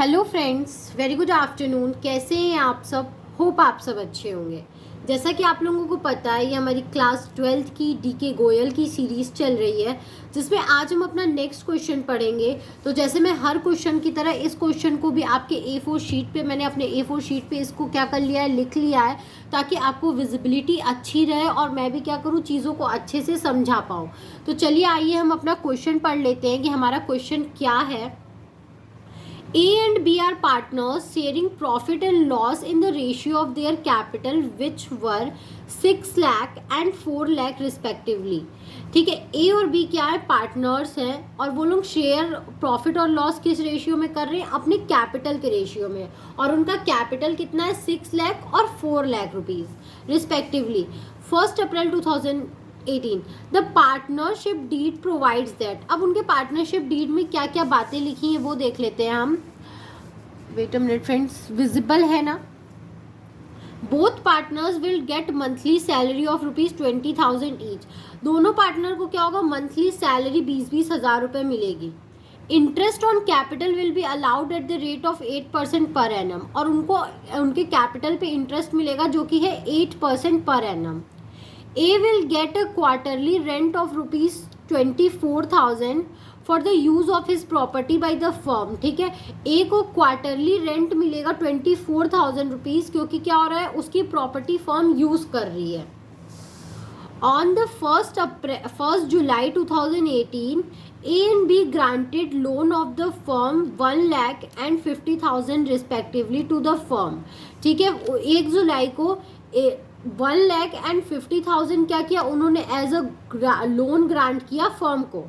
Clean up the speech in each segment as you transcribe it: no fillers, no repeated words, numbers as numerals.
Hello friends, very good afternoon. कैसे हैं आप सब? होप आप सब अच्छे होंगे। जैसा कि आप लोगों को पता है, ये हमारी क्लास 12th की डीके गोयल की सीरीज़ चल रही है, जिसमें आज हम अपना नेक्स्ट क्वेश्चन पढ़ेंगे। तो जैसे मैं हर क्वेश्चन की तरह इस क्वेश्चन को भी आपके A4 शीट पे, मैंने अपने A4 शीट पे इसको क्या कर लिया है, लिख लिया है, ताकि आपको विजिबिलिटी अच्छी रहे और मैं भी क्या करूँ, चीज़ों को अच्छे से समझा पाऊँ। तो चलिए आइए हम अपना क्वेश्चन पढ़ लेते हैं कि हमारा क्वेश्चन क्या है। A and B are partners sharing profit and loss in the ratio of their capital which were 6 lakh and 4 lakh respectively। ठीक है, A और B क्या है, पार्टनर्स हैं और वो लोग शेयर प्रॉफिट और लॉस किस रेशियो में कर रहे हैं, अपने कैपिटल के रेशियो में। और उनका कैपिटल कितना है, 6 लाख और 4 lakh rupees respectively. 1 April 2018 the partnership deed provides that. अब उनके पार्टनरशिप डीड में क्या क्या बातें लिखी हैं वो देख लेते हैं हम। Wait a minute friends, visible है ना? Both partners will get monthly salary of ₹20,000 each. दोनों पार्टनर को क्या होगा, मंथली सैलरी 20-20 हज़ार रुपये मिलेगी। Interest on capital will be allowed at the rate of 8% per annum. और उनको उनके कैपिटल पे इंटरेस्ट मिलेगा जो कि है 8% per annum. A will get a quarterly rent of ₹24,000 for the use of his property by the firm। ठीक है, A को क्वार्टरली रेंट मिलेगा 24,000 रुपीज़, क्योंकि क्या हो रहा है, उसकी प्रॉपर्टी फर्म यूज़ कर रही है। On the 1st July 2018, A and B granted loan of the firm 1,50,000 respectively to the firm। ठीक है, 1 जुलाई को 1,50,000 क्या किया उन्होंने, एज अ लोन ग्रांट किया फर्म को।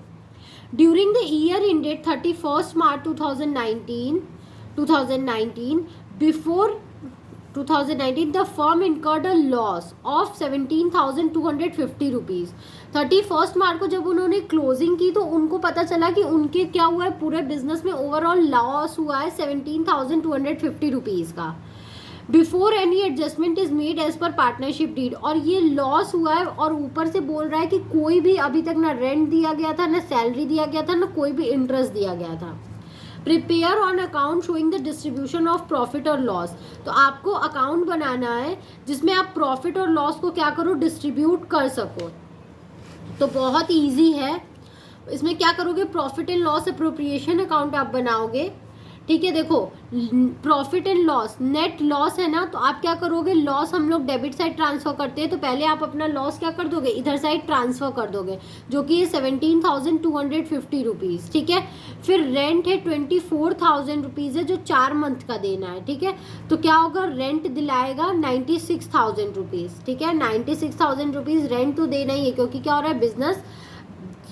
During the year ended 31 March 2019 before 2019 the firm incurred a loss of 17,250 rupees. 31 मार्च को जब उन्होंने क्लोजिंग की तो उनको पता चला कि उनके क्या हुआ है, पूरे बिजनेस में ओवरऑल लॉस हुआ है 17,250 रुपीज़ का। Before any adjustment is made as per partnership deed. और ये लॉस हुआ है और ऊपर से बोल रहा है कि कोई भी अभी तक ना रेंट दिया गया था, ना सैलरी दिया गया था, ना कोई भी इंटरेस्ट दिया गया था। Prepare on account showing the distribution of profit और लॉस। तो आपको अकाउंट बनाना है जिसमें आप प्रॉफिट और लॉस को क्या करो, डिस्ट्रीब्यूट कर सको। तो बहुत ईजी है। इसमें क्या करोगे, profit and loss appropriation account आप बनाओगे। ठीक है, देखो profit and loss, net loss है ना, तो आप क्या करोगे, लॉस हम लोग डेबिट साइड ट्रांसफर करते हैं, तो पहले आप अपना लॉस क्या कर दोगे, इधर साइड ट्रांसफर कर दोगे, जो कि ये 17,250 रुपीज़। ठीक है, फिर रेंट है 24,000 रुपीज़ है, जो 4 मंथ का देना है। ठीक है, तो क्या होगा, रेंट दिलाएगा 96,000 रुपीज़। ठीक है, 96,000 रुपीज़ रेंट तो देना ही है, क्योंकि क्या हो रहा है, बिजनेस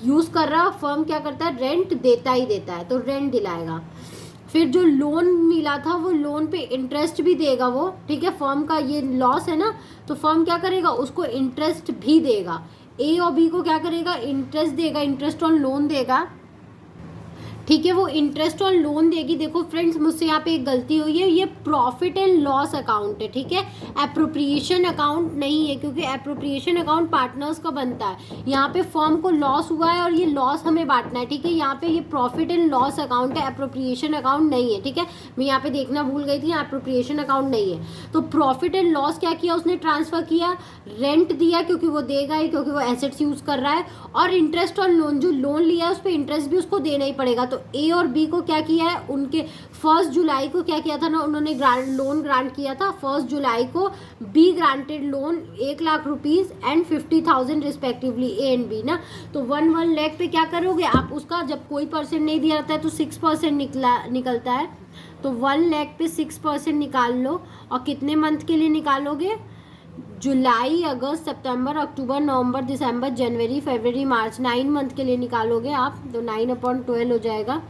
यूज़ कर रहा है, फर्म क्या करता है, रेंट देता ही देता है, तो रेंट दिलाएगा। फिर जो लोन मिला था वो लोन पे इंटरेस्ट भी देगा वो। ठीक है, फर्म का ये लॉस है ना, तो फर्म क्या करेगा, उसको इंटरेस्ट भी देगा। ए और बी को क्या करेगा, इंटरेस्ट देगा, इंटरेस्ट ऑन लोन देगा। ठीक है, वो इंटरेस्ट ऑन लोन देगी। देखो फ्रेंड्स, मुझसे यहाँ पे एक गलती हुई है, ये प्रॉफिट एंड लॉस अकाउंट है। ठीक है, एप्रोप्रिएशन अकाउंट नहीं है, क्योंकि एप्रोप्रिएशन अकाउंट पार्टनर्स का बनता है। यहाँ पे फर्म को लॉस हुआ है और ये लॉस हमें बांटना है। ठीक है, यहाँ पे ये प्रॉफिट एंड लॉस अकाउंट है, एप्रोप्रिएशन अकाउंट नहीं है। ठीक है, मैं यहाँ पे देखना भूल गई थी, यहाँ एप्रोप्रिएशन अकाउंट नहीं है। तो प्रॉफिट एंड लॉस क्या किया उसने, ट्रांसफर किया, रेंट दिया, क्योंकि वो देगा ही, क्योंकि वो एसेट्स यूज़ कर रहा है। और इंटरेस्ट ऑन लोन, जो लोन लिया है उस पर इंटरेस्ट भी उसको देना ही पड़ेगा। तो ए और बी को क्या किया है, उनके 1 जुलाई को क्या किया था ना, उन्होंने लोन ग्रांट किया था। 1 जुलाई को B granted loan 1 lakh rupees and 50,000 respectively, A and B ना। तो 1 लाख पे क्या करोगे आप, उसका जब कोई परसेंट नहीं दिया जाता है तो 6% निकलता है। तो 1 लाख पे 6% निकाल लो, और कितने मंथ के लिए निकालोगे, जुलाई, अगस्त, सितंबर, अक्टूबर, नवंबर, दिसंबर, जनवरी, फरवरी, मार्च, 9 मंथ के लिए निकालोगे आप। तो 9/12 हो जाएगा।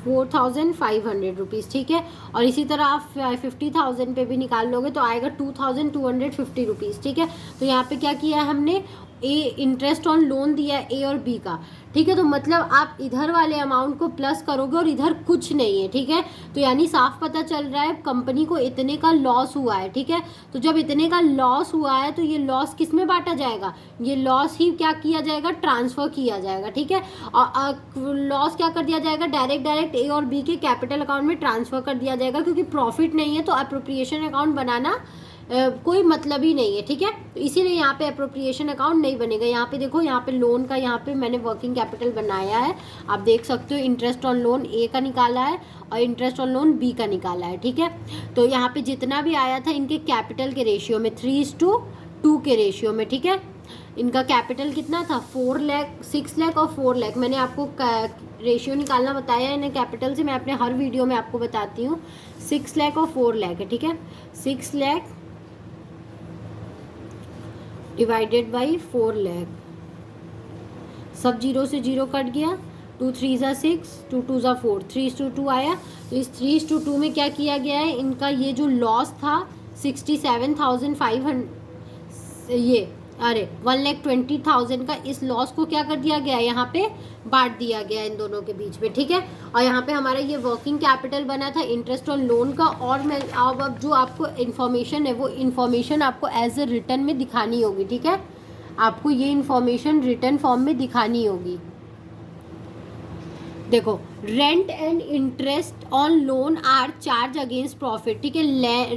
₹4,500। ठीक है, और इसी तरह आप 50,000 पे भी निकाल लोगे तो आएगा 2,250 रुपीज़। ठीक है, तो यहाँ पे क्या किया है हमने, ए इंटरेस्ट ऑन लोन दिया ए और बी का। ठीक है। तो मतलब आप इधर वाले अमाउंट को प्लस करोगे और इधर कुछ नहीं है, ठीक है। तो यानी साफ पता चल रहा है कंपनी को इतने का लॉस हुआ है, ठीक है। तो जब इतने का लॉस हुआ है तो ये लॉस किस में बांटा जाएगा, ये लॉस ही क्या किया जाएगा, ट्रांसफर किया जाएगा, ठीक है। और लॉस क्या कर दिया जाएगा, डायरेक्ट ए और बी के कैपिटल अकाउंट में ट्रांसफर कर दिया जाएगा, क्योंकि प्रॉफिट नहीं है तो अप्रोप्रिएशन अकाउंट बनाना कोई मतलब ही नहीं है, ठीक है। तो इसीलिए यहाँ पे अप्रोप्रिएशन अकाउंट नहीं बनेगा। यहाँ पे देखो, यहाँ पे लोन का, यहाँ पे मैंने वर्किंग कैपिटल बनाया है, आप देख सकते हो। इंटरेस्ट ऑन लोन ए का निकाला है और इंटरेस्ट ऑन लोन बी का निकाला है, ठीक है। तो यहाँ पे जितना भी आया था इनके कैपिटल के रेशियो में 3:2 के रेशियो में, ठीक है। इनका कैपिटल कितना था, 4 लाख, 6 लाख और 4 लाख। मैंने आपको रेशियो निकालना बताया है इन्हें कैपिटल से, मैं अपने हर वीडियो में आपको बताती हूँ। 6 लाख और 4 लाख है, ठीक है। 6 लाख डिवाइडेड बाई 4 लाख, सब जीरो से जीरो कट गया, 2 3 ज़ा 6, 2 2 ज़ा 4, 3:2 आया। तो इस 3:2 में क्या किया गया है, इनका ये जो लॉस था 67,500, ये 1,20,000 का, इस लॉस को क्या कर दिया गया, यहाँ पे बांट दिया गया इन दोनों के बीच में, ठीक है। और यहाँ पे हमारा ये वर्किंग कैपिटल बना था इंटरेस्ट ऑन लोन का। और मैं अब जो आपको इन्फॉर्मेशन है वो इन्फॉर्मेशन आपको एज ए रिटर्न में दिखानी होगी, ठीक है। आपको ये इन्फॉर्मेशन रिटर्न फॉर्म में दिखानी होगी। देखो, rent and interest on loan are charge against profit, ठीक है।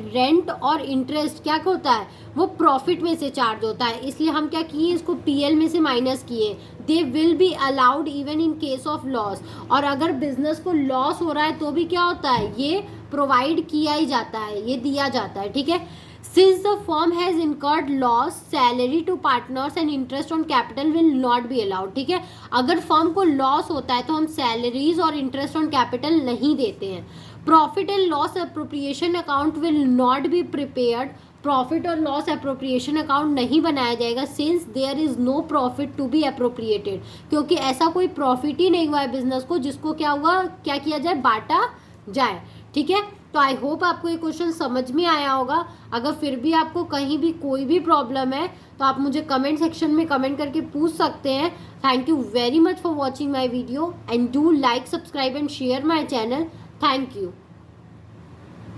रेंट और इंटरेस्ट क्या होता है, वो प्रॉफिट में से चार्ज होता है, इसलिए हम क्या किए, इसको पीएल में से माइनस किए। They will be allowed even in case of loss, और अगर बिजनेस को लॉस हो रहा है तो भी क्या होता है, ये प्रोवाइड किया ही जाता है, ये दिया जाता है, ठीक है। Since the firm has incurred loss, salary to partners and interest on capital will not be allowed, ठीक है। अगर फर्म को लॉस होता है तो हम सैलरीज और इंटरेस्ट ऑन कैपिटल नहीं देते हैं। Profit and loss appropriation account will not be prepared, profit और लॉस अप्रोप्रिएशन अकाउंट नहीं बनाया जाएगा, since there is no profit to be appropriated, क्योंकि ऐसा कोई प्रॉफिट ही नहीं हुआ है बिजनेस को जिसको क्या हुआ, क्या किया जाए, बांटा जाए, ठीक है। तो आई होप आपको ये क्वेश्चन समझ में आया होगा। अगर फिर भी आपको कहीं भी कोई भी प्रॉब्लम है तो आप मुझे कमेंट सेक्शन में कमेंट करके पूछ सकते हैं। Thank you very much for watching my video and do like, subscribe and share my channel. Thank you.